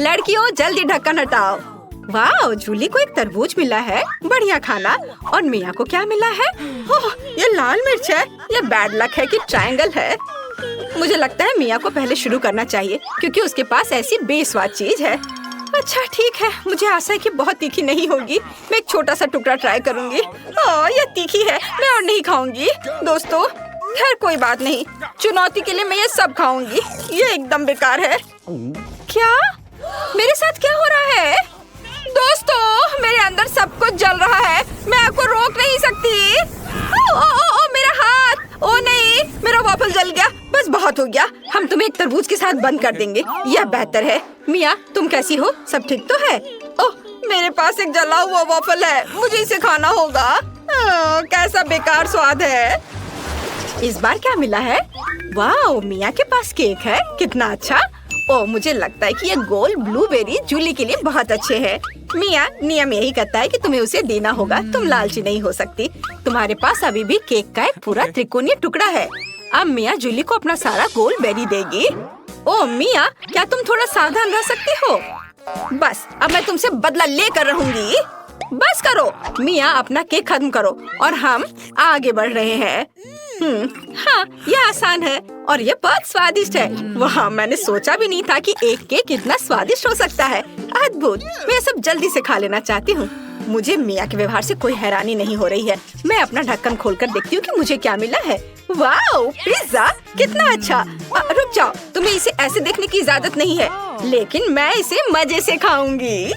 लड़कियों जल्दी ढक्कन हटाओ। वाह, जूली को एक तरबूज मिला है, बढ़िया खाना। और मिया को क्या मिला है? ओह, ये लाल मिर्च है। ये बैड लक है कि ट्रायंगल है। मुझे लगता है मिया को पहले शुरू करना चाहिए क्योंकि उसके पास ऐसी बेस्वाद चीज है। अच्छा ठीक है, मुझे आशा है कि बहुत तीखी नहीं होगी। मैं एक छोटा सा टुकड़ा ट्राई करूंगी। ये तीखी है, मैं और नहीं खाऊंगी। दोस्तों खैर कोई बात नहीं, चुनौती के लिए मैं ये सब खाऊंगी। ये एकदम बेकार है। क्या मेरे साथ क्या हो रहा है? दोस्तों मेरे अंदर सब कुछ जल रहा है, मैं आपको रोक नहीं सकती। ओ, मेरा हाथ। ओ नहीं, मेरा वॉफल जल गया। बस बहुत हो गया, हम तुम्हें एक तरबूज के साथ बंद कर देंगे, यह बेहतर है। मिया तुम कैसी हो? सब ठीक तो है? ओह, मेरे पास एक जला हुआ वॉफल है, मुझे इसे खाना होगा। कैसा बेकार स्वाद है। इस बार क्या मिला है? वाह, मिया के पास केक है, कितना अच्छा। ओह, मुझे लगता है कि ये गोल ब्लूबेरी जूली के लिए बहुत अच्छे हैं। मिया, नियम यही कहता है कि तुम्हें उसे देना होगा, तुम लालची नहीं हो सकती। तुम्हारे पास अभी भी केक का एक पूरा त्रिकोणीय टुकड़ा है। अब मिया जूली को अपना सारा गोल बेरी देगी। ओह मिया, क्या तुम थोड़ा सावधान रह सकती हो? बस अब मैं तुमसे बदला लेकर रहूंगी। बस करो मिया, अपना केक खत्म करो और हम आगे बढ़ रहे हैं। हाँ, यह आसान है और ये बहुत स्वादिष्ट है। वाह, मैंने सोचा भी नहीं था कि एक केक इतना स्वादिष्ट हो सकता है। अद्भुत, मैं सब जल्दी से खा लेना चाहती हूँ। मुझे मिया के व्यवहार से कोई हैरानी नहीं हो रही है। मैं अपना ढक्कन खोलकर देखती हूँ कि मुझे क्या मिला है। वाह, पिज्जा, कितना अच्छा। रुक जाओ, तुम्हें इसे ऐसे देखने की इजाजत नहीं है, लेकिन मैं इसे मजे से खाऊंगी।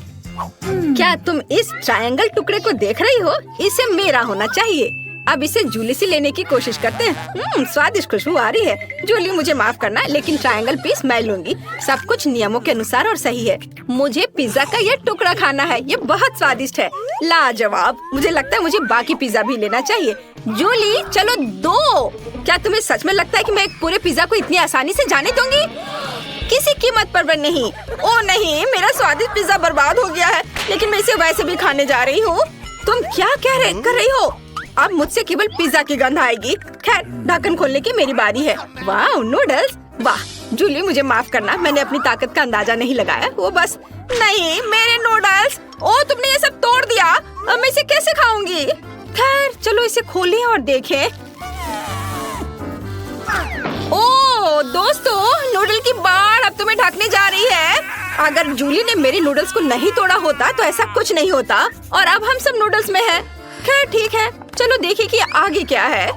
क्या तुम इस ट्रायंगल टुकड़े को देख रही हो? इसे मेरा होना चाहिए। अब इसे जूली से लेने की कोशिश करते हैं। स्वादिष्ट खुशबू आ रही है। जूली मुझे माफ करना, लेकिन ट्रायंगल पीस मैं लूंगी। सब कुछ नियमों के अनुसार और सही है। मुझे पिज्जा का ये टुकड़ा खाना है, ये बहुत स्वादिष्ट है। लाजवाब। मुझे लगता है मुझे बाकी पिज्जा भी लेना चाहिए। जूली चलो दो। क्या तुम्हें सच में लगता है कि मैं एक पूरे पिज्जा को इतनी आसानी से जाने दूंगी? किसी कीमत पर नहीं। ओ नहीं, मेरा स्वादिष्ट पिज्जा बर्बाद हो गया है, लेकिन मैं इसे वैसे भी खाने जा रही हूँ। तुम क्या कर रही हो? अब मुझसे केवल पिज्जा की गंध आएगी। खैर, ढक्कन खोलने की मेरी बारी है। वाह, नूडल्स। वाह जूली, मुझे माफ करना, मैंने अपनी ताकत का अंदाजा नहीं लगाया। वो बस नहीं, मेरे नूडल्स। ओ, तुमने ये सब तोड़ दिया। अब मैं इसे कैसे खाऊंगी? खैर चलो इसे खोलें और देखें। ओ दोस्तों, नूडल की बाढ़ अब तुम्हें ढकने जा रही है। अगर जूली ने मेरे नूडल्स को नहीं तोड़ा होता तो ऐसा कुछ नहीं होता और अब हम सब नूडल्स में हैं। खैर ठीक है, चलो देखिए कि आगे क्या है।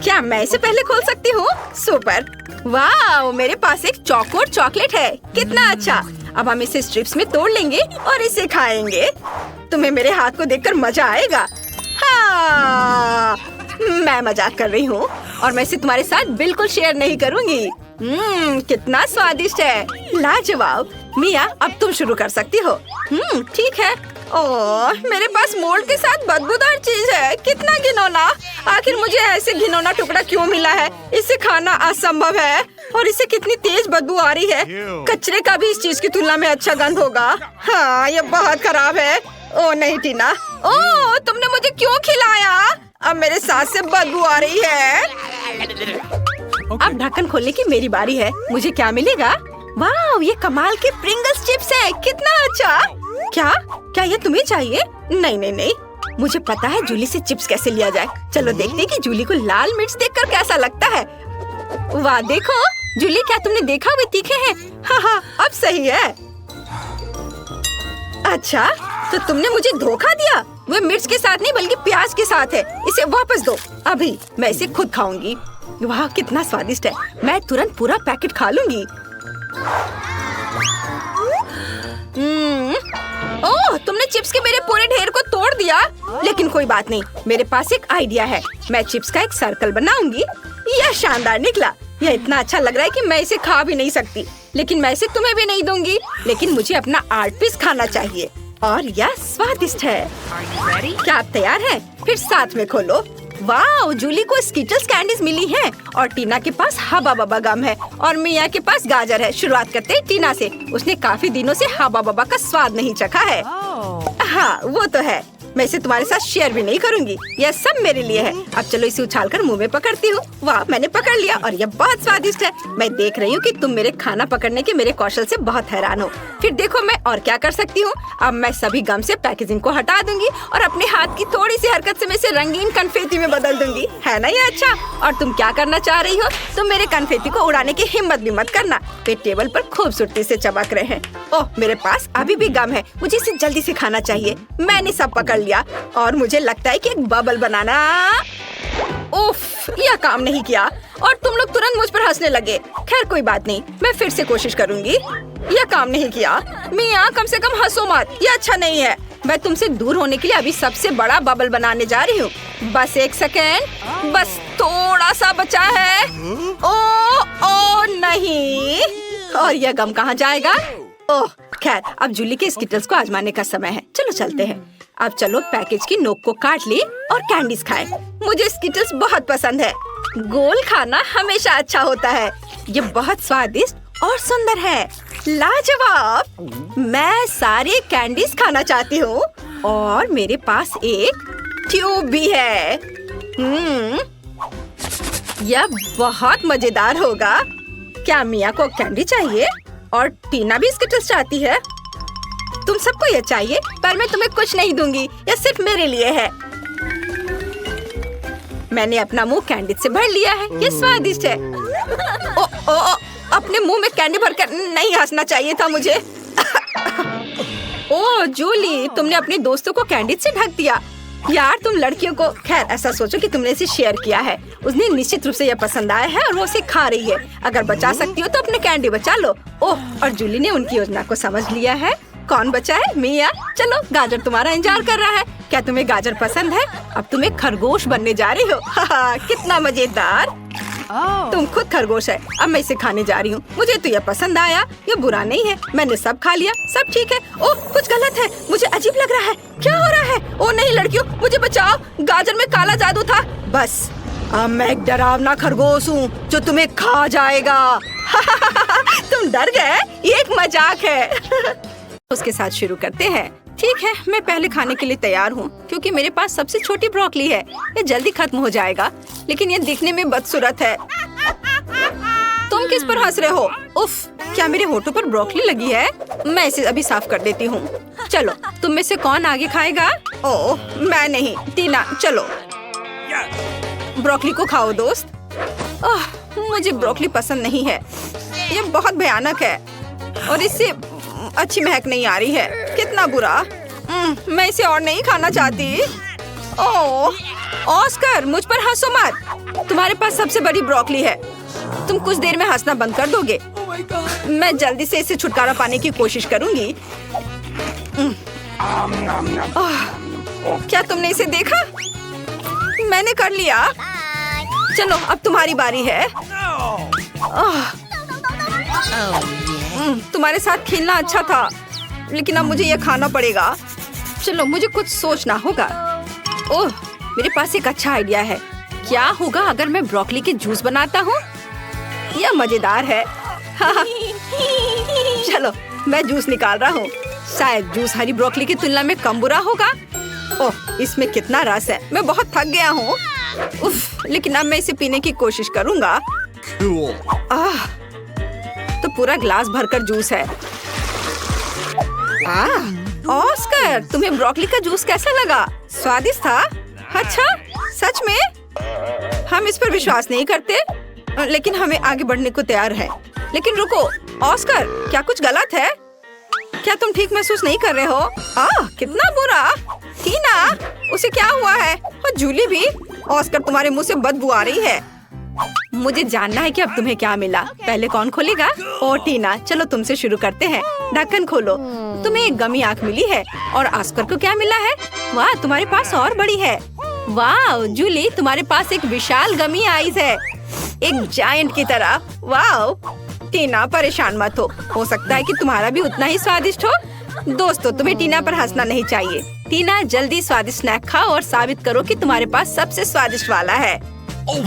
क्या मैं इसे पहले खोल सकती हूँ? सुपर। वाह, मेरे पास एक चौकोर चॉकलेट है, कितना अच्छा। अब हम इसे स्ट्रिप्स में तोड़ लेंगे और इसे खाएंगे। तुम्हें मेरे हाथ को देखकर मजा आएगा। हाँ, मैं मजाक कर रही हूँ और मैं इसे तुम्हारे साथ बिल्कुल शेयर नहीं करूँगी। कितना स्वादिष्ट है, लाजवाब। मिया, अब तुम शुरू कर सकती हो। ठीक है। ओह, मेरे पास मोल्ड के साथ बदबूदार चीज है, कितना घिनौना। आखिर मुझे ऐसे घिनौना टुकड़ा क्यों मिला है? इसे खाना असंभव है और इसे कितनी तेज बदबू आ रही है। कचरे का भी इस चीज की तुलना में अच्छा गंध होगा। हाँ, ये बहुत खराब है। ओह नहीं टीना, ओह तुमने मुझे क्यों खिलाया? अब मेरे सांस से बदबू आ रही है। अब ढक्कन खोलने की मेरी बारी है। मुझे क्या मिलेगा? वाह, ये कमाल के प्रिंगल्स चिप्स है, कितना अच्छा। क्या ये तुम्हें चाहिए? नहीं, मुझे पता है जूली से चिप्स कैसे लिया जाए। चलो देखते हैं कि जूली को लाल मिर्च देखकर कैसा लगता है। वाह देखो जूली, क्या तुमने देखा वे तीखे हैं? हाँ, अब सही है। अच्छा, तो तुमने मुझे धोखा दिया। वो मिर्च के साथ नहीं बल्कि प्याज के साथ है। इसे वापस दो। अभी मैं इसे खुद खाऊंगी। वाह कितना स्वादिष्ट है, मैं तुरंत पूरा पैकेट खा लूंगी। ओह, तुमने चिप्स के मेरे पूरे ढेर को तोड़ दिया। लेकिन कोई बात नहीं, मेरे पास एक आइडिया है। मैं चिप्स का एक सर्कल बनाऊंगी। यह शानदार निकला। यह इतना अच्छा लग रहा है कि मैं इसे खा भी नहीं सकती, लेकिन मैं इसे तुम्हें भी नहीं दूंगी। लेकिन मुझे अपना आर्ट पीस खाना चाहिए और यह स्वादिष्ट है। क्या आप तैयार हैं? फिर साथ में खोलो। वाह, जूली को स्कीटल्स कैंडीज मिली हैं और टीना के पास हबा बबा गम है और मिया के पास गाजर है। शुरुआत करते हैं टीना से। उसने काफी दिनों से हबा बबा का स्वाद नहीं चखा है। हाँ वो तो है। मैं इसे तुम्हारे साथ शेयर भी नहीं करूंगी। यह सब मेरे लिए है। अब चलो इसे उछालकर मुंह में पकड़ती हूँ। वाह, मैंने पकड़ लिया और यह बहुत स्वादिष्ट है। मैं देख रही हूँ कि तुम मेरे खाना पकड़ने के मेरे कौशल से बहुत हैरान हो। फिर देखो मैं और क्या कर सकती हूँ। अब मैं सभी गम से पैकेजिंग को हटा दूंगी और अपने हाथ की थोड़ी सी हरकत से मैं इसे रंगीन कन्फेटी में बदल दूंगी। है ना ये अच्छा? और तुम क्या करना चाह रही हो? तुम मेरे कन्फेटी को उड़ाने की हिम्मत भी मत करना। वे टेबल पर खूबसूरती से चमक रहे हैं। ओह, मेरे पास अभी भी गम है। मुझे इसे जल्दी से खाना चाहिए। मैंने सब पकड़ लिया और मुझे लगता है कि एक बबल बनाना। उफ, यह काम नहीं किया और तुम लोग तुरंत मुझ पर हंसने लगे। खैर कोई बात नहीं, मैं फिर से कोशिश करूंगी। यह काम नहीं किया। मिया, कम से कम हंसो मत, यह अच्छा नहीं है। मैं तुमसे दूर होने के लिए अभी सबसे बड़ा बबल बनाने जा रही हूँ। बस एक सेकेंड, बस थोड़ा सा बचा है। ओ नहीं, और यह गम कहाँ जाएगा? ओह खैर, अब जूली के स्किटल्स को आजमाने का समय है। चलो चलते हैं। अब चलो पैकेज की नोक को काट ली और कैंडीज खाएं। मुझे स्किटल्स बहुत पसंद है। गोल खाना हमेशा अच्छा होता है। ये बहुत स्वादिष्ट और सुंदर है। लाजवाब। मैं सारे कैंडीज खाना चाहती हूँ और मेरे पास एक ट्यूब भी है। यह बहुत मजेदार होगा। क्या मिया को कैंडी चाहिए? और टीना भी स्किटल्स चाहती है। तुम सबको यह चाहिए, पर मैं तुम्हें कुछ नहीं दूंगी। यह सिर्फ मेरे लिए है। मैंने अपना मुंह कैंडी से भर लिया है। यह स्वादिष्ट है। ओ, अपने मुंह में कैंडी भरकर नहीं हंसना चाहिए था मुझे। ओह जूली, तुमने अपने दोस्तों को कैंडी से ढक दिया। यार तुम लड़कियों को, खैर ऐसा सोचो कि तुमने इसे शेयर किया है। उसने निश्चित रूप से यह पसंद आया है और वो उसे खा रही है। अगर बचा सकती हो तो अपने कैंडी बचा लो। ओह, और जूली ने उनकी योजना को समझ लिया है। कौन बचा है? मिया। चलो, गाजर तुम्हारा इंतजार कर रहा है। क्या तुम्हें गाजर पसंद है? अब तुम एक खरगोश बनने जा रही हो। कितना मजेदार। तुम खुद खरगोश है। अब मैं इसे खाने जा रही हूँ। मुझे तो यह पसंद आया। यह बुरा नहीं है। मैंने सब खा लिया, सब ठीक है। ओह, कुछ गलत है। मुझे अजीब लग रहा है। क्या हो रहा है? ओह नहीं लड़कियों, मुझे बचाओ। गाजर में काला जादू था। बस अब मैं एक डरावना खरगोश हूँ जो तुम्हें खा जाएगा। तुम डर गए? ये एक मजाक है। उसके साथ शुरू करते हैं। ठीक है, मैं पहले खाने के लिए तैयार हूँ क्योंकि मेरे पास सबसे छोटी ब्रोकली है। ये जल्दी खत्म हो जाएगा, लेकिन ये दिखने में बदसूरत है। तुम किस पर हंस रहे हो? उफ, क्या मेरे होठों पर ब्रोकली लगी है? मैं इसे अभी साफ कर देती हूँ। चलो, तुम में से कौन आगे खाएगा? ओह, मैं नहीं। टीना, चलो ब्रोकली को खाओ दोस्त। ओह, मुझे ब्रोकली पसंद नहीं है। ये बहुत भयानक है और इससे अच्छी महक नहीं आ रही है। कितना बुरा। मैं इसे और नहीं खाना चाहती। ओह, ऑस्कर, मुझ पर हंसो मत। तुम्हारे पास सबसे बड़ी ब्रोकली है। तुम कुछ देर में हंसना बंद कर दोगे। मैं जल्दी से इसे छुटकारा पाने की कोशिश करूंगी। क्या तुमने इसे देखा? मैंने कर लिया। चलो, अब तुम्हारी बारी है। तुम्हारे साथ खेलना अच्छा था, लेकिन अब मुझे यह खाना पड़ेगा। चलो, मुझे कुछ सोचना होगा। ओह, मेरे पास एक अच्छा आइडिया है। क्या होगा अगर मैं ब्रोकली के जूस बनाता हूँ? यह मजेदार है। चलो, मैं जूस निकाल रहा हूँ। शायद जूस हरी ब्रोकली की तुलना में कम बुरा होगा। ओह, इसमें कितना रस है। मैं बहुत थक गया हूँ। उफ, लेकिन अब मैं इसे पीने की कोशिश करूँगा। तो पूरा ग्लास भरकर जूस है। ऑस्कर, तुम्हें ब्रोकली का जूस कैसा लगा? स्वादिष्ट था? अच्छा, सच में? हम इस पर विश्वास नहीं करते, लेकिन हमें आगे बढ़ने को तैयार है। लेकिन रुको, ऑस्कर, क्या कुछ गलत है? क्या तुम ठीक महसूस नहीं कर रहे हो? कितना बुरा। टीना, उसे क्या हुआ है? और जूली भी। ऑस्कर, तुम्हारे मुंह से बदबू आ रही है। मुझे जानना है कि अब तुम्हें क्या मिला। पहले कौन खोलेगा? ओ टीना, चलो तुमसे शुरू करते हैं। ढक्कन खोलो। तुम्हें एक गमी आंख मिली है। और ऑस्कर को क्या मिला है? वाह, तुम्हारे पास और बड़ी है। वाह जूली, तुम्हारे पास एक विशाल गमी आईज है, एक जायंट की तरह। वाह टीना, परेशान मत हो सकता है कि तुम्हारा भी उतना ही स्वादिष्ट हो। दोस्तों, तुम्हें टीना पर हंसना नहीं चाहिए। टीना, जल्दी स्वादिष्ट स्नैक खाओ और साबित करो कि तुम्हारे पास सबसे स्वादिष्ट वाला है।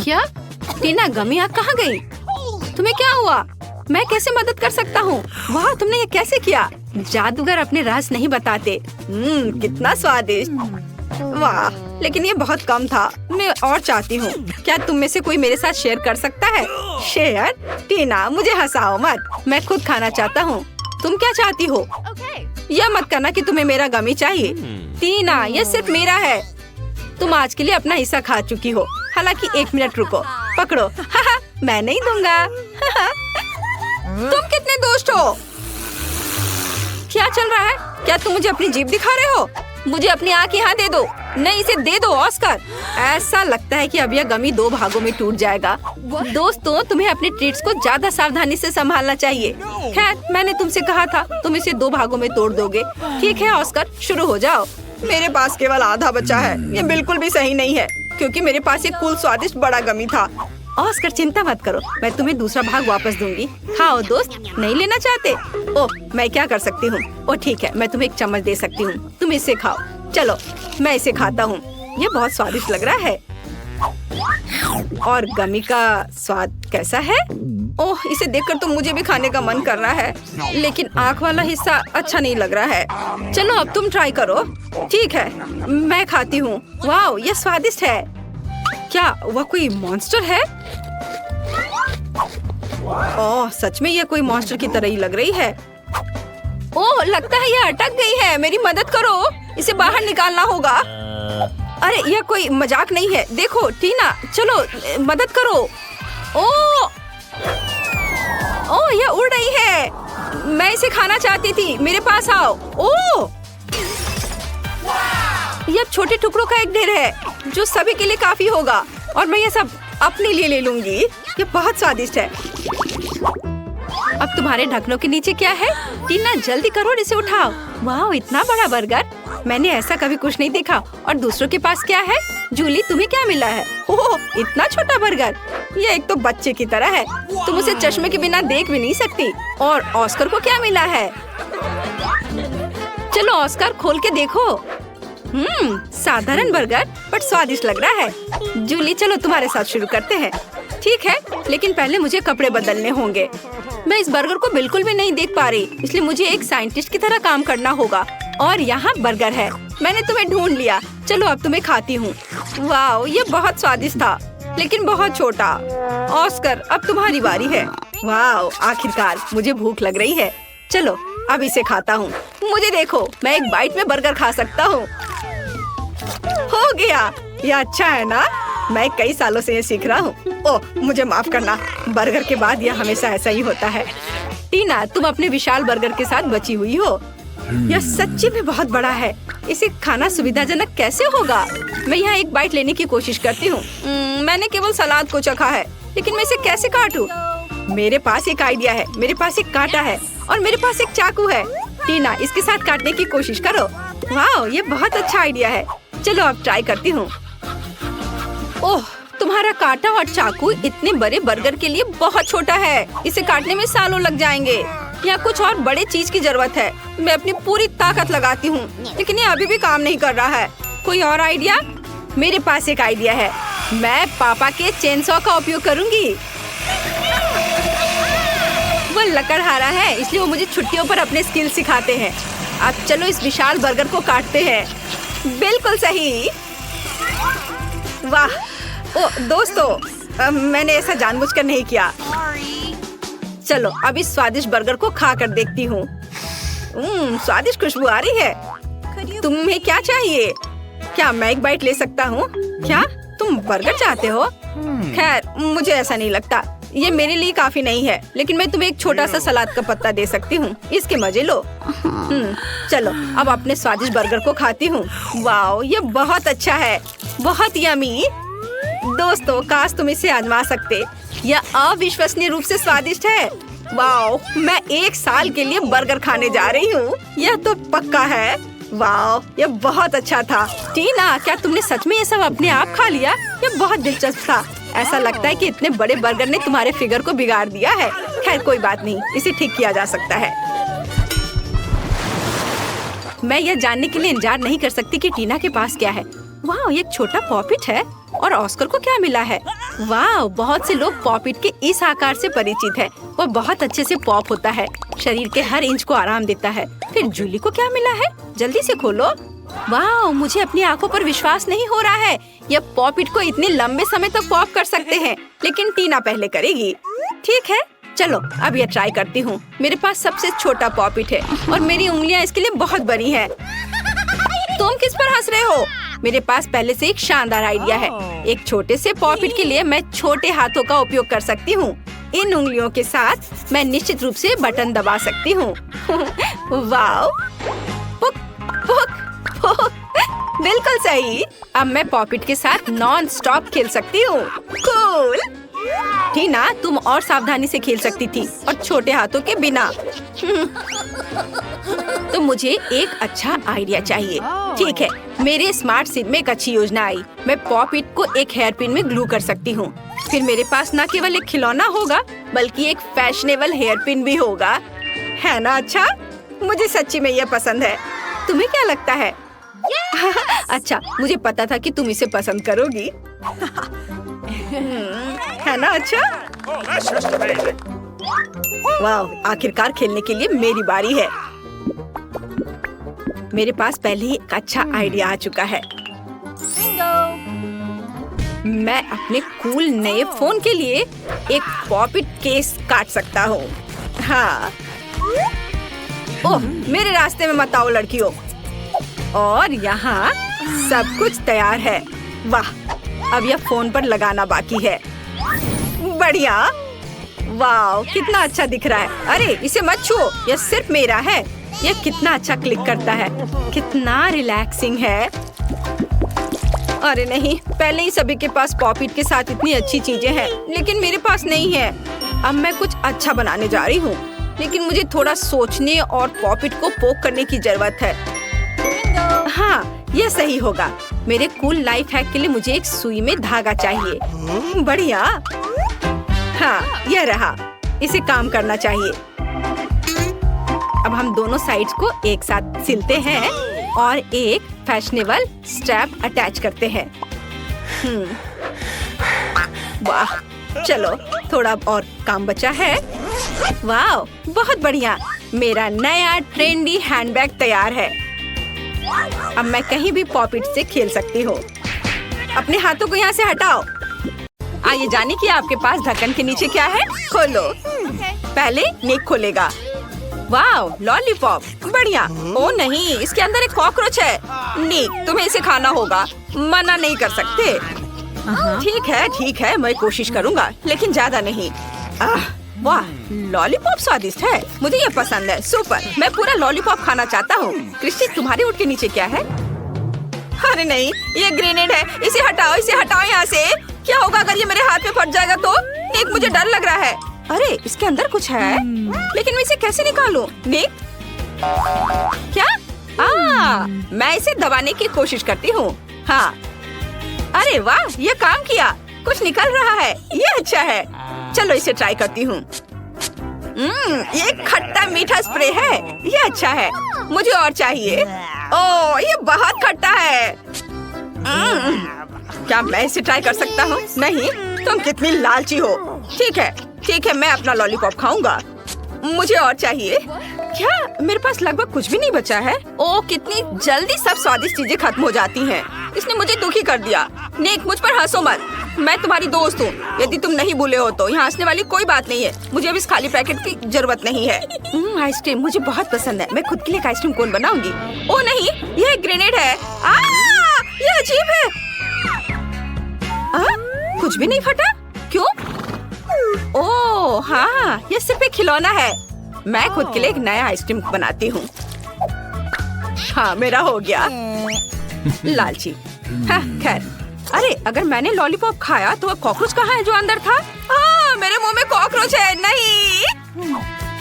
क्या? टीना, गमी आंख कहाँ गई? तुम्हें क्या हुआ? मैं कैसे मदद कर सकता हूँ? वाह, तुमने ये कैसे किया? जादूगर अपने राज नहीं बताते। कितना स्वादिष्ट। वाह, लेकिन ये बहुत कम था। मैं और चाहती हूँ। क्या तुम में से कोई मेरे साथ शेयर कर सकता है? शेयर? टीना, मुझे हंसाओ मत। मैं खुद खाना चाहता हूँ। तुम क्या चाहती हो? यह मत करना कि तुम्हें मेरा गमी चाहिए। टीना, यह सिर्फ मेरा है। तुम आज के लिए अपना हिस्सा खा चुकी हो। हालांकि 1 मिनट रुको, पकड़ो। मैं नहीं दूंगा। तुम कितने दोस्त हो? क्या चल रहा है? क्या तुम मुझे अपनी जीभ दिखा रहे हो? मुझे अपनी आँख यहाँ दे दो। नहीं, इसे दे दो ऑस्कर। ऐसा लगता है कि अब यह गमी 2 भागों में टूट जाएगा। दोस्तों, तुम्हें अपने ट्रीट्स को ज्यादा सावधानी से संभालना चाहिए। खैर, मैंने तुमसे कहा था तुम इसे 2 भागों में तोड़ दोगे। ठीक है ऑस्कर, शुरू हो जाओ। मेरे पास केवल आधा बचा है। ये बिल्कुल भी सही नहीं है, क्योंकि मेरे पास एक कूल स्वादिष्ट बड़ा गमी था। ऑस्कर, चिंता मत करो, मैं तुम्हें दूसरा भाग वापस दूंगी। खाओ दोस्त, नहीं लेना चाहते? ओह, मैं क्या कर सकती हूँ? ओह ठीक है, मैं तुम्हें एक चम्मच दे सकती हूँ। तुम इसे खाओ। चलो, मैं इसे खाता हूँ। ये बहुत स्वादिष्ट लग रहा है। और गमी का स्वाद कैसा है? ओह, इसे देखकर तो मुझे भी खाने का मन कर रहा है, लेकिन आँख वाला हिस्सा अच्छा नहीं लग रहा है। चलो अब तुम ट्राई करो। ठीक है, मैं खाती हूँ। वाह, ये स्वादिष्ट है। क्या वह कोई मॉन्स्टर है? ओह, सच में यह कोई मॉन्स्टर की तरह ही लग रही है। ओह, लगता है यह अटक गई है। मेरी मदद करो, इसे बाहर निकालना होगा। अरे, यह कोई मजाक नहीं है। देखो टीना, चलो मदद करो। ओह, यह उड़ रही है। मैं इसे खाना चाहती थी। मेरे पास आओ। ओह, यह छोटे टुकड़ों का एक ढेर है, जो सभी के लिए काफी होगा। और मैं ये सब अपने लिए ले लूंगी। ये बहुत स्वादिष्ट है। अब तुम्हारे ढक्कनों के नीचे क्या है? टीना, जल्दी करो और इसे उठाओ। वाह, इतना बड़ा बर्गर, मैंने ऐसा कभी कुछ नहीं देखा। और दूसरों के पास क्या है? जूली, तुम्हें क्या मिला है? ओह, इतना छोटा बर्गर। ये एक तो बच्चे की तरह है। तुम उसे चश्मे के बिना देख भी नहीं सकती। और ऑस्कर को क्या मिला है? चलो ऑस्कर, खोल के देखो। साधारण बर्गर, पर स्वादिष्ट लग रहा है। जूली, चलो तुम्हारे साथ शुरू करते हैं। ठीक है, लेकिन पहले मुझे कपड़े बदलने होंगे। मैं इस बर्गर को बिल्कुल भी नहीं देख पा रही, इसलिए मुझे एक साइंटिस्ट की तरह काम करना होगा। और यहाँ बर्गर है। मैंने तुम्हें ढूंढ लिया। चलो अब तुम्हें खाती हूँ। वाह, ये बहुत स्वादिष्ट था, लेकिन बहुत छोटा। ऑस्कर, अब तुम्हारी बारी है। वाह, आखिरकार मुझे भूख लग रही है। चलो अब इसे खाता हूँ। मुझे देखो, मैं एक बाइट में बर्गर खा सकता हूँ। हो गया, यह अच्छा है ना? मैं कई सालों से ये सीख रहा हूँ। ओह, मुझे माफ करना। बर्गर के बाद यह हमेशा ऐसा ही होता है। टीना, तुम अपने विशाल बर्गर के साथ बची हुई हो। यह सच्ची में बहुत बड़ा है। इसे खाना सुविधाजनक कैसे होगा? मैं यहाँ एक बाइट लेने की कोशिश करती हूँ। मैंने केवल सलाद को चखा है, लेकिन मैं इसे कैसे काटूं? मेरे पास एक आइडिया है। मेरे पास एक कांटा है और मेरे पास एक चाकू है। टीना, इसके साथ काटने की कोशिश करो। वाह, ये बहुत अच्छा आइडिया है। चलो अब ट्राई करती हूँ। ओह, तुम्हारा कांटा और चाकू इतने बड़े बर्गर के लिए बहुत छोटा है। इसे काटने में सालों लग जाएंगे। या कुछ और बड़े चीज की जरूरत है। मैं अपनी पूरी ताकत लगाती हूँ, लेकिन ये अभी भी काम नहीं कर रहा है। कोई और आइडिया? मेरे पास एक आइडिया है। मैं पापा के चेनसॉ का उपयोग करूँगी। वो लकड़हारा है, इसलिए वो मुझे छुट्टियों पर अपने स्किल सिखाते हैं। अब चलो इस विशाल बर्गर को काटते हैं। बिल्कुल सही। वाह, ओ दोस्तों, मैंने ऐसा जानबूझकर नहीं किया। चलो अब इस स्वादिष्ट बर्गर को खा कर देखती हूँ। स्वादिष्ट खुशबू आ रही है। तुम्हें क्या चाहिए? क्या मैं एक बाइट ले सकता हूँ? क्या तुम बर्गर चाहते हो? खैर, मुझे ऐसा नहीं लगता। ये मेरे लिए काफी नहीं है, लेकिन मैं तुम्हें एक छोटा सा सलाद का पत्ता दे सकती हूँ। इसके मजे लो। चलो अब अपने स्वादिष्ट बर्गर को खाती हूँ। वाओ, ये बहुत अच्छा है, बहुत यमी। दोस्तों, काश तुम इसे आजमा सकते। यह अविश्वसनीय रूप से स्वादिष्ट है। वाओ, मैं 1 साल के लिए बर्गर खाने जा रही हूँ। यह तो पक्का है। वाओ, यह बहुत अच्छा था। टीना, क्या तुमने सच में ये सब अपने आप खा लिया? यह बहुत दिलचस्प था। ऐसा लगता है कि इतने बड़े बर्गर ने तुम्हारे फिगर को बिगाड़ दिया है। खैर कोई बात नहीं, इसे ठीक किया जा सकता है। मैं यह जानने के लिए इंतजार नहीं कर सकती कि टीना के पास क्या है। वाह, ये एक छोटा पॉपिट है। और ऑस्कर को क्या मिला है? वाह, बहुत से लोग पॉपिट के इस आकार से परिचित हैं। वह बहुत अच्छे से पॉप होता है, शरीर के हर इंच को आराम देता है। फिर जूली को क्या मिला है? जल्दी से खोलो। वाह, मुझे अपनी आंखों पर विश्वास नहीं हो रहा है। यह पॉपिट को इतने लंबे समय तक पॉप कर सकते हैं, लेकिन टीना पहले करेगी। ठीक है, चलो अब यह ट्राई करती हूँ। मेरे पास सबसे छोटा पॉपिट है और मेरी उंगलियाँ इसके लिए बहुत बड़ी हैं। तुम किस पर हंस रहे हो? मेरे पास पहले से एक शानदार आइडिया है। एक छोटे से पॉपिट के लिए मैं छोटे हाथों का उपयोग कर सकती हूँ। इन उंगलियों के साथ मैं निश्चित रूप से बटन दबा सकती हूँ। वाओ! पुक, पुक, पुक। बिल्कुल सही। अब मैं पॉपिट के साथ नॉन स्टॉप खेल सकती हूँ। कूल। टीना, तुम और सावधानी से खेल सकती थी और छोटे हाथों के बिना। तो मुझे एक अच्छा आइडिया चाहिए। ठीक है, मेरे स्मार्ट सिर में एक अच्छी योजना आई। मैं पॉपिट को एक हेयर पिन में ग्लू कर सकती हूँ। फिर मेरे पास न केवल एक खिलौना होगा, बल्कि एक फैशनेबल हेयर पिन भी होगा। है ना अच्छा? मुझे सच्ची में यह पसंद है। तुम्हें क्या लगता है? अच्छा, मुझे पता था कि तुम इसे पसंद करोगी। है ना अच्छा? वाह, आखिरकार खेलने के लिए मेरी बारी है। मेरे पास पहले ही एक अच्छा आइडिया आ चुका है। मैं अपने कूल नए फोन के लिए एक पॉपिट केस काट सकता हूँ। हाँ। ओह, मेरे रास्ते में मत आओ लड़कियों। और यहाँ सब कुछ तैयार है। वाह, अब यह फोन पर लगाना बाकी है। बढ़िया। वाह, कितना अच्छा दिख रहा है। अरे इसे मत छुओ, यह सिर्फ मेरा है। यह कितना अच्छा क्लिक करता है, कितना रिलैक्सिंग है। अरे नहीं, पहले ही सभी के पास पॉपिट के साथ इतनी अच्छी चीजें हैं, लेकिन मेरे पास नहीं है। अब मैं कुछ अच्छा बनाने जा रही हूँ, लेकिन मुझे थोड़ा सोचने और पॉपिट को पोक करने की जरूरत है। हाँ, यह सही होगा। मेरे कूल लाइफ हैक के लिए मुझे एक सुई में धागा चाहिए। बढ़िया। हाँ, यह रहा। इसे काम करना चाहिए। अब हम दोनों साइड्स को एक साथ सिलते हैं और एक फैशनेबल स्ट्रैप अटैच करते हैं। वाह, चलो थोड़ा और काम बचा है। वाह, बहुत बढ़िया। मेरा नया ट्रेंडी हैंडबैग तैयार है। अब मैं कहीं भी पॉपिट से खेल सकती हूँ। अपने हाथों को यहाँ से हटाओ। आइए जाने कि आपके पास ढक्कन के नीचे क्या है। खोलो। पहले निक खोलेगा। वाह, लॉलीपॉप। बढ़िया। ओ नहीं, इसके अंदर एक कॉकरोच है। निक, तुम्हें इसे खाना होगा। मना नहीं कर सकते। ठीक है, मैं कोशिश करूँगा, लेकिन ज्यादा नहीं। वाह, लॉलीपॉप स्वादिष्ट है। मुझे ये पसंद है। सुपर, मैं पूरा लॉलीपॉप खाना चाहता हूँ। क्रिस्टी, तुम्हारे ऊँट के नीचे क्या है? अरे नहीं, ये ग्रेनेड है। इसे हटाओ यहाँ से। क्या होगा अगर ये मेरे हाथ में फट जाएगा तो? निक, मुझे डर लग रहा है। अरे इसके अंदर कुछ है, लेकिन मैं इसे कैसे निकालूं? निक, क्या? मैं इसे दबाने की कोशिश करती हूँ। हाँ, अरे वाह, ये काम किया। कुछ निकल रहा है। ये अच्छा है। चलो इसे ट्राई करती हूँ। ये खट्टा मीठा स्प्रे है। ये अच्छा है। मुझे और चाहिए। ओह, ये बहुत खट्टा है। क्या मैं इसे ट्राई कर सकता हूँ? नहीं, तुम कितनी लालची हो। ठीक है, मैं अपना लॉलीपॉप खाऊंगा। मुझे और चाहिए। क्या मेरे पास लगभग कुछ भी नहीं बचा है? ओह, कितनी जल्दी सब स्वादिष्ट चीजें खत्म हो जाती हैं। इसने मुझे दुखी कर दिया। निक, मुझ पर हंसो मत। मैं तुम्हारी दोस्त हूँ। यदि तुम नहीं भूले हो तो यहाँ हंसने वाली कोई बात नहीं है। मुझे अब इस खाली पैकेट की जरूरत नहीं है। आइसक्रीम मुझे बहुत पसंद है। मैं खुद के लिए एक आइसक्रीम कोन बनाऊंगी। ओह नहीं, यह एक ग्रेनेड है। यह अजीब है। कुछ भी नहीं फटा। क्यों? ओह हाँ, यह सिर्फ एक खिलौना है। मैं खुद के लिए एक नया आइसक्रीम बनाती हूँ। हाँ, मेरा हो गया। लालची। हाँ, खैर। अरे अगर मैंने लॉलीपॉप खाया तो वह कॉकरोच कहाँ है जो अंदर था? मेरे मुंह में कॉकरोच है। नहीं।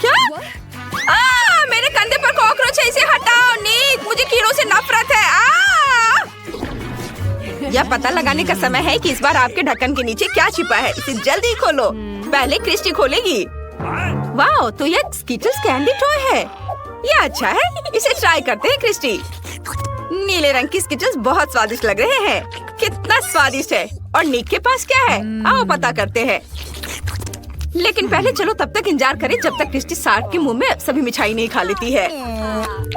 क्या? मेरे कंधे पर कॉकरोच है। इसे हटाओ। निक, मुझे कीड़ों से नफरत है। यह पता लगाने का समय है कि इस बार आपके ढक्कन के नीचे क्या छिपा है। इसे जल्दी खोलो। पहले क्रिस्टी खोलेगी। वाह, तो यह स्किटल्स कैंडी टॉय है। यह अच्छा है। इसे ट्राई करते हैं क्रिस्टी। नीले रंग की स्किटल्स बहुत स्वादिष्ट लग रहे हैं। कितना स्वादिष्ट है। और निक के पास क्या है? आओ पता करते हैं। लेकिन पहले चलो तब तक इंतजार करें जब तक क्रिस्टी शार्क के मुंह में सभी मिठाई नहीं खा लेती है।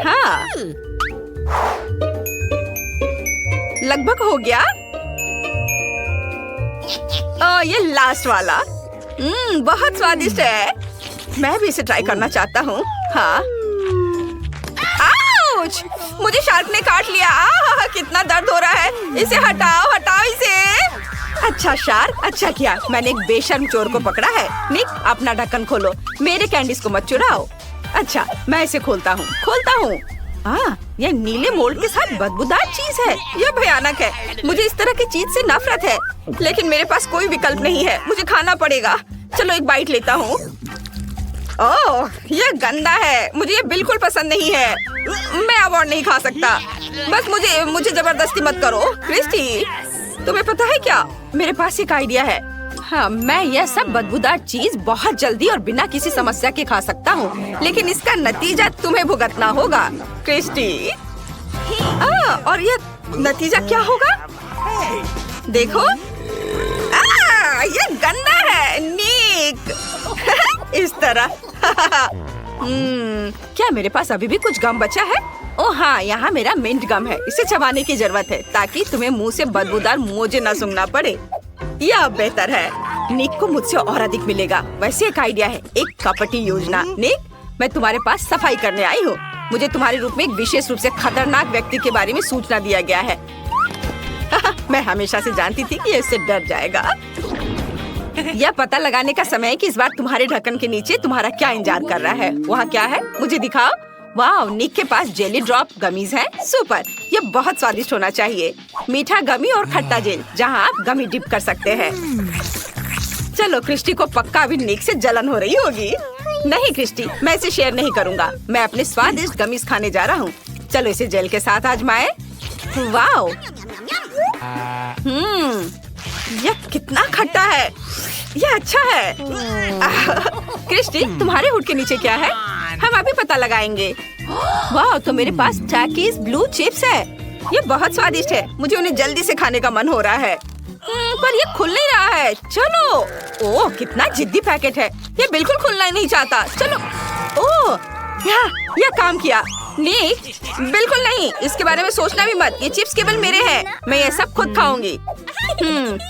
हाँ। लगभग हो गया। ये लास्ट वाला। बहुत स्वादिष्ट है। मैं भी इसे ट्राई करना चाहता हूँ। हाँ। आउच! मुझे शार्क ने काट लिया। कितना दर्द हो रहा है। इसे हटाओ, हटाओ इसे। अच्छा शार्क, अच्छा किया। मैंने एक बेशर्म चोर को पकड़ा है। निक, अपना ढक्कन खोलो। मेरे कैंडीज को मत चुराओ। अच्छा, मैं इसे खोलता हूँ। यह नीले मोल्ड के साथ बदबूदार चीज है। यह भयानक है। मुझे इस तरह की चीज से नफरत है, लेकिन मेरे पास कोई विकल्प नहीं है। मुझे खाना पड़ेगा। चलो एक बाइट लेता हूँ। ओह, यह गंदा है। मुझे ये बिल्कुल पसंद नहीं है। मैं अब और नहीं खा सकता। बस मुझे जबरदस्ती मत करो। क्रिस्टी, तुम्हें पता है क्या? मेरे पास एक आइडिया है। हाँ, मैं यह सब बदबूदार चीज बहुत जल्दी और बिना किसी समस्या के खा सकता हूँ, लेकिन इसका नतीजा तुम्हें भुगतना होगा। क्रिस्टी, और यह नतीजा क्या होगा? देखो, यह गंदा है। निक। इस तरह। क्या मेरे पास अभी भी कुछ गम बचा है? ओह हाँ, यहाँ मेरा मिंट गम है। इसे चबाने की जरूरत है ताकि तुम्हें मुंह से बदबूदार मोजे न सूंघना पड़े। यह बेहतर है। निक को मुझसे और अधिक मिलेगा। वैसे एक आइडिया है, एक कपटी योजना। निक, मैं तुम्हारे पास सफाई करने आई हूँ। मुझे तुम्हारे रूप में एक विशेष रूप से खतरनाक व्यक्ति के बारे में सूचना दिया गया है। मैं हमेशा से जानती थी कि इससे डर जाएगा। यह पता लगाने का समय है कि इस बार तुम्हारे ढक्कन के नीचे तुम्हारा क्या इंतजार कर रहा है। वहाँ क्या है? मुझे दिखाओ। वाह, निक के पास जेली ड्रॉप गमीज हैं। सुपर, यह बहुत स्वादिष्ट होना चाहिए। मीठा गमी और खट्टा जेल, जहाँ आप गमी डिप कर सकते हैं। चलो, क्रिस्टी को पक्का अभी निक से जलन हो रही होगी। नहीं क्रिस्टी, मैं इसे शेयर नहीं करूँगा। मैं अपने स्वादिष्ट गमीज खाने जा रहा हूँ। चलो इसे जेल के साथ आजमाएं। वाह, यह कितना खट्टा है। यह अच्छा है। क्रिस्टी, तुम्हारे हुड के नीचे क्या है? हम अभी पता लगाएंगे। वाह, तो मेरे पास टैकीज ब्लू चिप्स है। ये बहुत स्वादिष्ट है। मुझे उन्हें जल्दी से खाने का मन हो रहा है। पर ये खुल नहीं रहा है। चलो। ओह, कितना जिद्दी पैकेट है। ये बिल्कुल खुलना ही नहीं चाहता। चलो। ओह, यह काम किया। निक, बिल्कुल नहीं। इसके बारे में सोचना भी मत। ये चिप्स केवल मेरे हैं। मैं ये सब खुद खाऊंगी।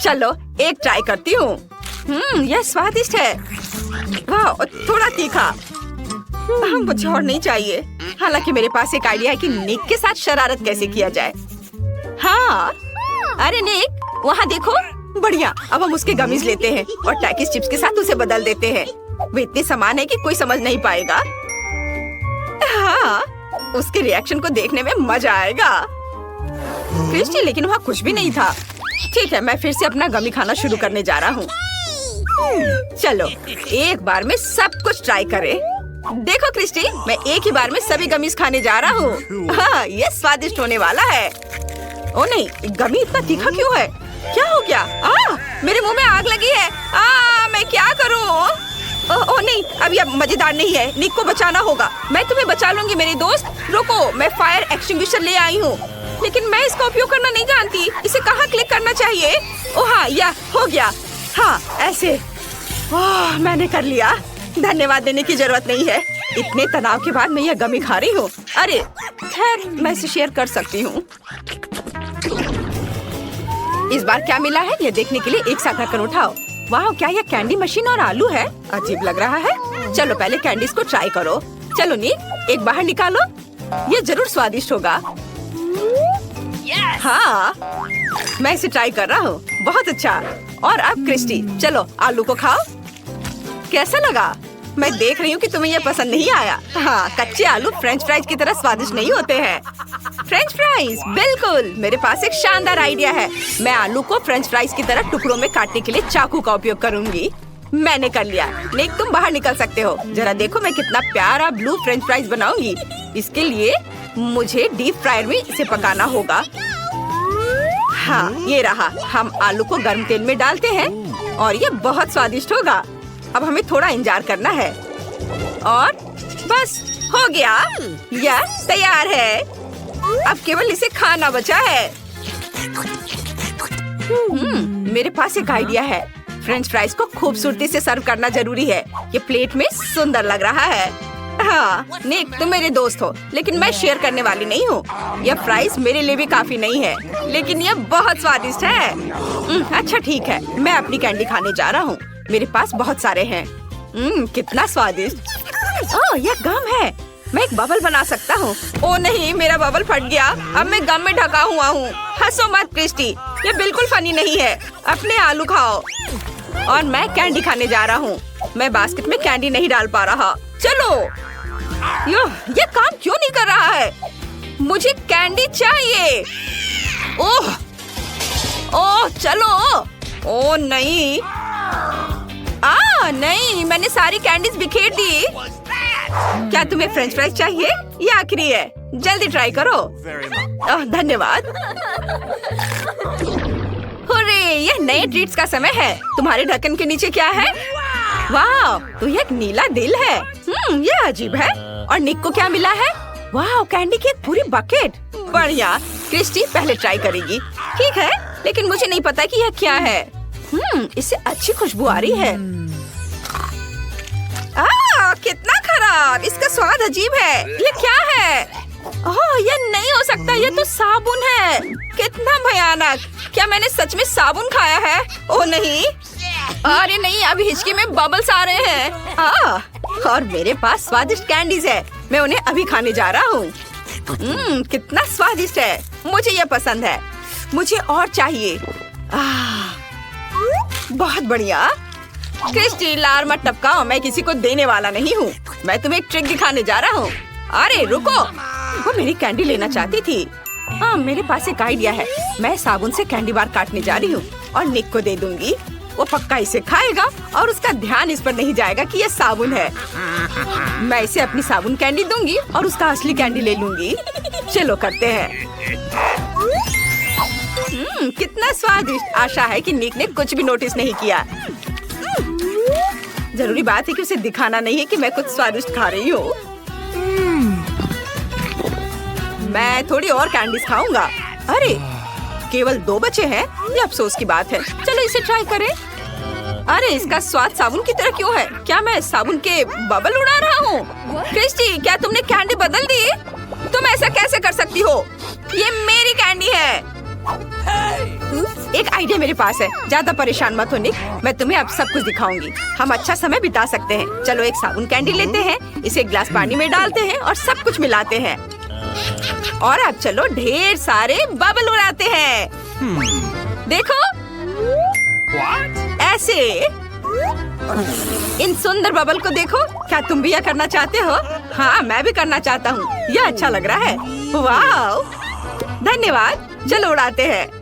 चलो एक ट्राई करती हूँ। यह स्वादिष्ट है। वाह, थोड़ा तीखा। मुझे और नहीं चाहिए। हालांकि मेरे पास एक आइडिया है कि निक के साथ शरारत कैसे किया जाए। हाँ, अरे निक, वहाँ देखो। बढ़िया, अब हम उसके गमीज लेते हैं और टैकीज चिप्स के साथ उसे बदल देते हैं। वे इतने समान है कि कोई समझ नहीं पाएगा। हाँ, उसके रिएक्शन को देखने में मजा आएगा। क्रिस्टी, लेकिन वहाँ कुछ भी नहीं था। ठीक है, मैं फिर से अपना गमी खाना शुरू करने जा रहा हूँ। चलो एक बार में सब कुछ ट्राई करें। देखो क्रिस्टी, मैं एक ही बार में सभी गमीज खाने जा रहा हूँ। हाँ, ये स्वादिष्ट होने वाला है। ओ नहीं, गमी इतना तीखा क्यों है? क्या हो गया? मेरे मुंह में आग लगी है। मैं क्या करूँ? ओह नहीं, अब यह मजेदार नहीं है। निक को बचाना होगा। मैं तुम्हें बचा लूंगी मेरी दोस्त। रुको, मैं फायर एक्सटिंग्विशर ले आई हूँ, लेकिन मैं इसका उपयोग करना नहीं जानती। इसे कहाँ क्लिक करना चाहिए? ओह हाँ, यह हो गया। हाँ, ऐसे। ओह, मैंने कर लिया। धन्यवाद देने की जरूरत नहीं है। इतने तनाव के बाद मैं यह गमी खा रही हूँ। अरे खैर, मैं इसे शेयर कर सकती हूँ। इस बार क्या मिला है ये देखने के लिए एक साथ ढक्कन उठाओ। वाह, क्या यह कैंडी मशीन और आलू है? अजीब लग रहा है। चलो पहले कैंडीज को ट्राई करो। चलो निक, एक बाहर निकालो। ये जरूर स्वादिष्ट होगा। हाँ, मैं इसे ट्राई कर रहा हूँ। बहुत अच्छा। और अब क्रिस्टी, चलो आलू को खाओ। कैसा लगा? मैं देख रही हूँ कि तुम्हें यह पसंद नहीं आया। हाँ, कच्चे आलू फ्रेंच फ्राइज की तरह स्वादिष्ट नहीं होते हैं। फ्रेंच फ्राइज, बिल्कुल। मेरे पास एक शानदार आइडिया है। मैं आलू को फ्रेंच फ्राइज की तरह टुकड़ों में काटने के लिए चाकू का उपयोग करूंगी। मैंने कर लिया। निक, तुम बाहर निकल सकते हो। जरा देखो मैं कितना प्यारा ब्लू फ्रेंच फ्राइज बनाऊंगी। इसके लिए मुझे डीप फ्रायर में इसे पकाना होगा। हाँ, ये रहा। हम आलू को गर्म तेल में डालते हैं और ये बहुत स्वादिष्ट होगा। अब हमें थोड़ा इंतजार करना है और बस हो गया। यह तैयार है। अब केवल इसे खाना बचा है। मेरे पास एक आइडिया है। फ्रेंच फ्राइज को खूबसूरती से सर्व करना जरूरी है। ये प्लेट में सुंदर लग रहा है। हाँ निक, तुम मेरे दोस्त हो, लेकिन मैं शेयर करने वाली नहीं हूँ। यह फ्राइज मेरे लिए भी काफी नहीं है, लेकिन यह बहुत स्वादिष्ट है। अच्छा ठीक है, मैं अपनी कैंडी खाने जा रहा हूँ। मेरे पास बहुत सारे हैं। कितना स्वादिष्ट। ओह, यह गम है। मैं एक बबल बना सकता हूँ। ओह नहीं, मेरा बबल फट गया। अब मैं गम में ढका हुआ हूँ। हंसो मत क्रिस्टी, ये बिल्कुल फनी नहीं है। अपने आलू खाओ। और मैं कैंडी खाने जा रहा हूँ। मैं बास्केट में कैंडी नहीं डाल पा रहा। चलो। ये काम क्यों नहीं कर रहा है? मुझे कैंडी चाहिए। ओह ओह चलो। ओह नहीं, नहीं, मैंने सारी कैंडीज बिखेर दी। क्या तुम्हें फ्रेंच फ्राइज चाहिए? ये आखिरी है, जल्दी ट्राई करो। धन्यवाद। हुर्रे, यह नए ट्रीट्स का समय है। तुम्हारे ढक्कन के नीचे क्या है? वाह, तो यह एक नीला दिल है। यह अजीब है। और निक को क्या मिला है? वाह, कैंडी की एक पूरी बकेट। बढ़िया। क्रिस्टी पहले ट्राई करेगी। ठीक है, लेकिन मुझे नहीं पता कि यह क्या है। इससे अच्छी खुशबू आ रही है। कितना खराब। इसका स्वाद अजीब है। ये क्या है? ओह, यह नहीं हो सकता। ये तो साबुन है। कितना भयानक। क्या मैंने सच में साबुन खाया है? ओह नहीं। अरे नहीं, अभी हिचकी में बबल्स आ रहे हैं। और मेरे पास स्वादिष्ट कैंडीज है। मैं उन्हें अभी खाने जा रहा हूँ। कितना स्वादिष्ट है। मुझे यह पसंद है। मुझे और चाहिए। बहुत बढ़िया। क्रिस्टी, लार मत टपकाओ। मैं किसी को देने वाला नहीं हूँ। मैं तुम्हें एक ट्रिक दिखाने जा रहा हूँ। अरे रुको, वो मेरी कैंडी लेना चाहती थी। मेरे पास एक आइडिया है। मैं साबुन से कैंडी बार काटने जा रही हूँ और निक को दे दूंगी। वो पक्का इसे खाएगा और उसका ध्यान इस पर नहीं जाएगा कि ये साबुन है। मैं इसे अपनी साबुन कैंडी दूंगी और उसका असली कैंडी ले लूंगी। चलो करते हैं। कितना स्वादिष्ट। आशा है कि निक ने कुछ भी नोटिस नहीं किया। जरूरी बात है कि उसे दिखाना नहीं है कि मैं कुछ स्वादिष्ट खा रही हूँ। मैं थोड़ी और कैंडीज खाऊंगा। अरे, केवल 2 बचे हैं। ये अफसोस की बात है। चलो इसे ट्राई करें। अरे, इसका स्वाद साबुन की तरह क्यों है? क्या मैं साबुन के बबल उड़ा रहा हूँ? क्रिस्टी, क्या तुमने कैंडी बदल दी? तुम ऐसा कैसे कर सकती हो? ये मेरी कैंडी है। एक आइडिया मेरे पास है। ज्यादा परेशान मत हो निक, मैं तुम्हें अब सब कुछ दिखाऊंगी। हम अच्छा समय बिता सकते हैं। चलो एक साबुन कैंडी लेते हैं, इसे एक गिलास पानी में डालते हैं और सब कुछ मिलाते हैं। और अब चलो ढेर सारे बबल उड़ाते हैं। देखो, ऐसे। इन सुंदर बबल को देखो। क्या तुम भी यह करना चाहते हो? हाँ, मैं भी करना चाहता हूँ। यह अच्छा लग रहा है। वाह, धन्यवाद। चलो उड़ाते हैं।